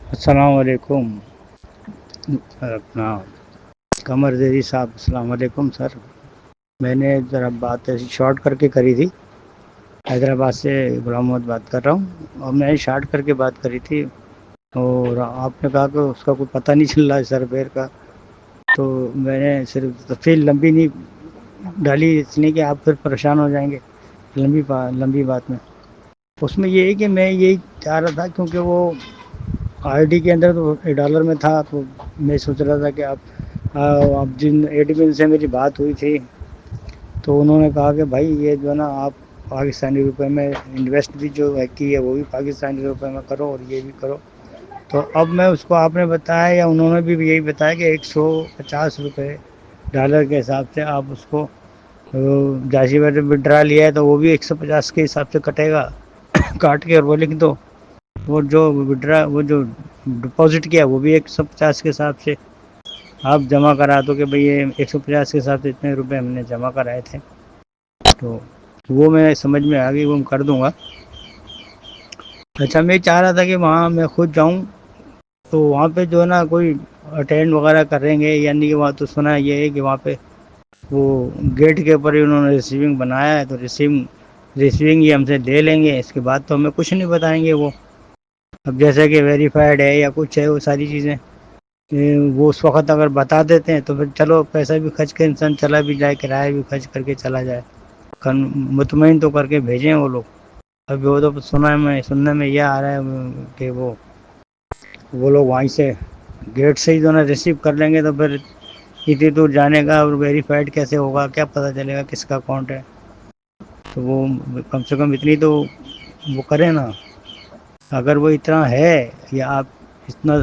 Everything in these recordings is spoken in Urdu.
السلام علیکم اپنا قمر زیری صاحب، السلام علیکم سر. میں نے ذرا بات ایسی شارٹ کر کے کری تھی. حیدرآباد سے غلام محمد بات کر رہا ہوں، اور میں شارٹ کر کے بات کری تھی، اور آپ نے کہا کہ اس کا کوئی پتہ نہیں چل رہا ہے سر پیر کا. تو میں نے صرف تفصیل لمبی نہیں ڈالی، اس لیے کہ آپ پھر پریشان ہو جائیں گے لمبی بات میں. اس میں یہ ہے کہ میں یہی چاہ رہا تھا، کیونکہ وہ آر ڈی کے اندر تو $1 میں تھا، تو میں سوچ رہا تھا کہ آپ جن ایڈمن سے میری بات ہوئی تھی، تو انہوں نے کہا کہ بھائی یہ جو ہے نا آپ پاکستانی روپے میں انویسٹ بھی جو ہے کی ہے وہ بھی پاکستانی روپے میں کرو، اور یہ بھی کرو. تو اب میں اس کو آپ نے بتایا، یا انہوں نے بھی یہی بتایا کہ $150 ڈالر کے حساب سے آپ اس کو جیسی میں نے وڈرا لیا ہے تو وہ بھی 150 کے حساب سے کٹے گا. کاٹ کے اور وہ لکھ دو، وہ جو وہ جو ڈپازٹ کیا وہ بھی 150 کے حساب سے آپ جمع کرا دو، کہ بھئی یہ 150 کے حساب سے اتنے روپے ہم نے جمع کرائے تھے. تو وہ میں سمجھ میں آ گئی، وہ کر دوں گا. اچھا، میں چاہ رہا تھا کہ وہاں میں خود جاؤں، تو وہاں پہ جو ہے نا کوئی اٹینڈ وغیرہ کریں گے، یعنی کہ وہاں تو سنا یہ ہے کہ وہاں پہ وہ گیٹ کے اوپر ہی انہوں نے ریسیونگ بنایا ہے، تو ریسیونگ یہ ہم سے لے لیں گے. اس کے بعد تو ہمیں کچھ نہیں بتائیں گے وہ. اب جیسے کہ ویریفائڈ ہے یا کچھ ہے، وہ ساری چیزیں وہ اس وقت اگر بتا دیتے ہیں تو پھر چلو پیسہ بھی خرچ کے انسان چلا بھی جائے، کرایہ بھی خرچ کر کے چلا جائے. مطمئن تو کر کے بھیجیں وہ لوگ. ابھی وہ تو سننے میں یہ آ رہا ہے کہ وہ لوگ وہیں سے گیٹ سے ہی جو ہے نا ریسیو کر لیں گے، تو پھر اتنی دور جانے کا اور ویریفائڈ کیسے ہوگا، کیا پتہ چلے گا کس کا اکاؤنٹ ہے. تو وہ کم سے کم اتنی تو وہ کریں نا. اگر وہ اتنا ہے، یا آپ اتنا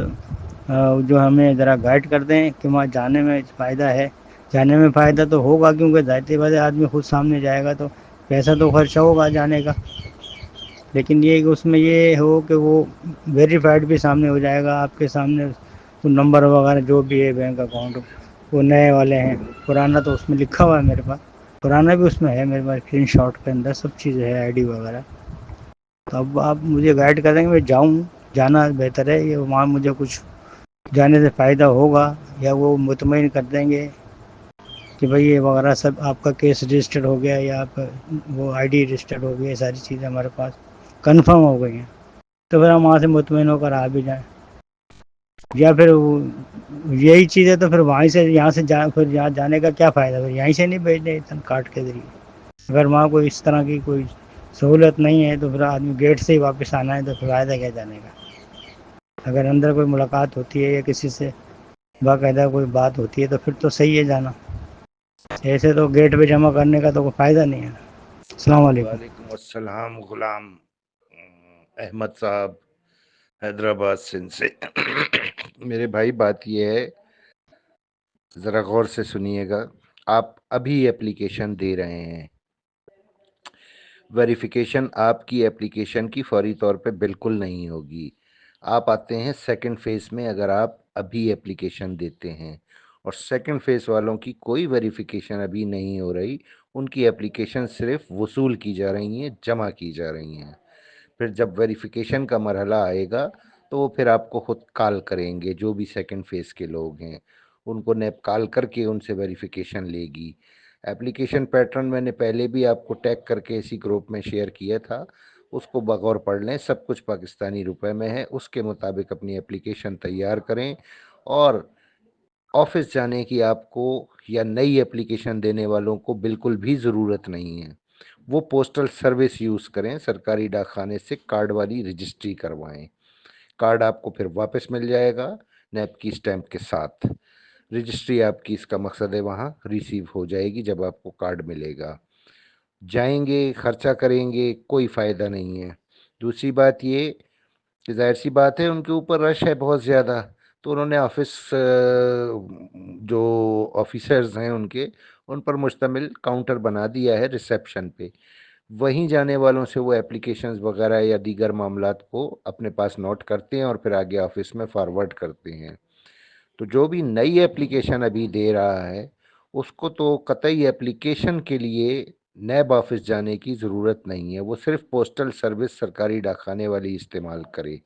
جو ہمیں ذرا گائڈ کر دیں کہ وہاں جانے میں فائدہ ہے. جانے میں فائدہ تو ہوگا، کیونکہ ظاہر بات ہے آدمی خود سامنے جائے گا تو پیسہ تو خرچہ ہوگا جانے کا. لیکن یہ کہ اس میں یہ ہو کہ وہ ویریفائڈ بھی سامنے ہو جائے گا آپ کے سامنے. تو نمبر وغیرہ جو بھی ہے بینک اکاؤنٹ، وہ نئے والے ہیں، پرانا تو اس میں لکھا ہوا ہے میرے پاس. پرانا بھی اس میں ہے میرے پاس، اسکرین شاٹ کے اندر سب چیزیں ہے، آئی ڈی وغیرہ. تو اب آپ مجھے گائڈ کریں گے، میں جاؤں، جانا بہتر ہے. یہ وہاں مجھے کچھ جانے سے فائدہ ہوگا، یا وہ مطمئن کر دیں گے کہ بھئی یہ وغیرہ سب آپ کا کیس رجسٹرڈ ہو گیا، یا آپ وہ آئی ڈی رجسٹرڈ ہو گئی، یہ ساری چیزیں ہمارے پاس کنفرم ہو گئی ہیں. تو پھر ہم وہاں سے مطمئن ہو کر آ بھی جائیں. یا پھر یہی چیز ہے تو پھر وہیں سے یہاں سے پھر یہاں جانے کا کیا فائدہ، پھر یہیں سے نہیں بھیجنے کارڈ کے ذریعے. اگر وہاں کوئی اس طرح کی کوئی سہولت نہیں ہے تو پھر آدمی گیٹ سے ہی واپس آنا ہے، تو پھر فائدہ کیا جانے کا. اگر اندر کوئی ملاقات ہوتی ہے یا کسی سے باقاعدہ کوئی بات ہوتی ہے تو پھر تو صحیح ہے جانا. ایسے تو گیٹ پہ جمع کرنے کا تو کوئی فائدہ نہیں ہے. السلام علیکم. وعلیکم السلام غلام احمد صاحب، حیدرآباد سندھ سے. میرے بھائی بات یہ ہے، ذرا غور سے سنیے گا. آپ ابھی اپلیکیشن دے رہے ہیں، ویریفیکیشن آپ کی اپلیکیشن کی فوری طور پہ بالکل نہیں ہوگی. آپ آتے ہیں سیکنڈ فیز میں. اگر آپ ابھی اپلیکیشن دیتے ہیں اور سیکنڈ فیز والوں کی کوئی ویریفیکیشن ابھی نہیں ہو رہی، ان کی اپلیکیشن صرف وصول کی جا رہی ہیں، جمع کی جا رہی ہیں. پھر جب ویریفیکیشن کا مرحلہ آئے گا تو وہ پھر آپ کو خود کال کریں گے. جو بھی سیکنڈ فیز کے لوگ ہیں ان کو نیب کال کر کے ان سے ویریفیکیشن لے گی. اپلیکیشن پیٹرن میں نے پہلے بھی آپ کو ٹیگ کر کے اسی گروپ میں شیئر کیا تھا، اس کو بغور پڑھ لیں. سب کچھ پاکستانی روپے میں ہے. اس کے مطابق اپنی اپلیکیشن تیار کریں، اور آفس جانے کی آپ کو یا نئی اپلیکیشن دینے والوں کو بالکل بھی ضرورت نہیں ہے. وہ پوسٹل سروس یوز کریں، سرکاری ڈاک خانے سے کارڈ والی رجسٹری کروائیں. کارڈ آپ کو پھر واپس مل جائے گا نیب کی سٹیمپ کے ساتھ. رجسٹری آپ کی، اس کا مقصد ہے، وہاں ریسیو ہو جائے گی جب آپ کو کارڈ ملے گا. جائیں گے، خرچہ کریں گے، کوئی فائدہ نہیں ہے. دوسری بات یہ کہ ظاہر سی بات ہے ان کے اوپر رش ہے بہت زیادہ، تو انہوں نے جو آفیسرز ہیں ان پر مشتمل کاؤنٹر بنا دیا ہے ریسیپشن پہ. وہیں جانے والوں سے وہ اپلیکیشنز وغیرہ یا دیگر معاملات کو اپنے پاس نوٹ کرتے ہیں اور پھر آگے آفس میں فارورڈ کرتے ہیں. تو جو بھی نئی اپلیکیشن ابھی دے رہا ہے اس کو تو قطعی اپلیکیشن کے لیے نیب آفس جانے کی ضرورت نہیں ہے. وہ صرف پوسٹل سروس سرکاری ڈاکخانے والی استعمال کرے.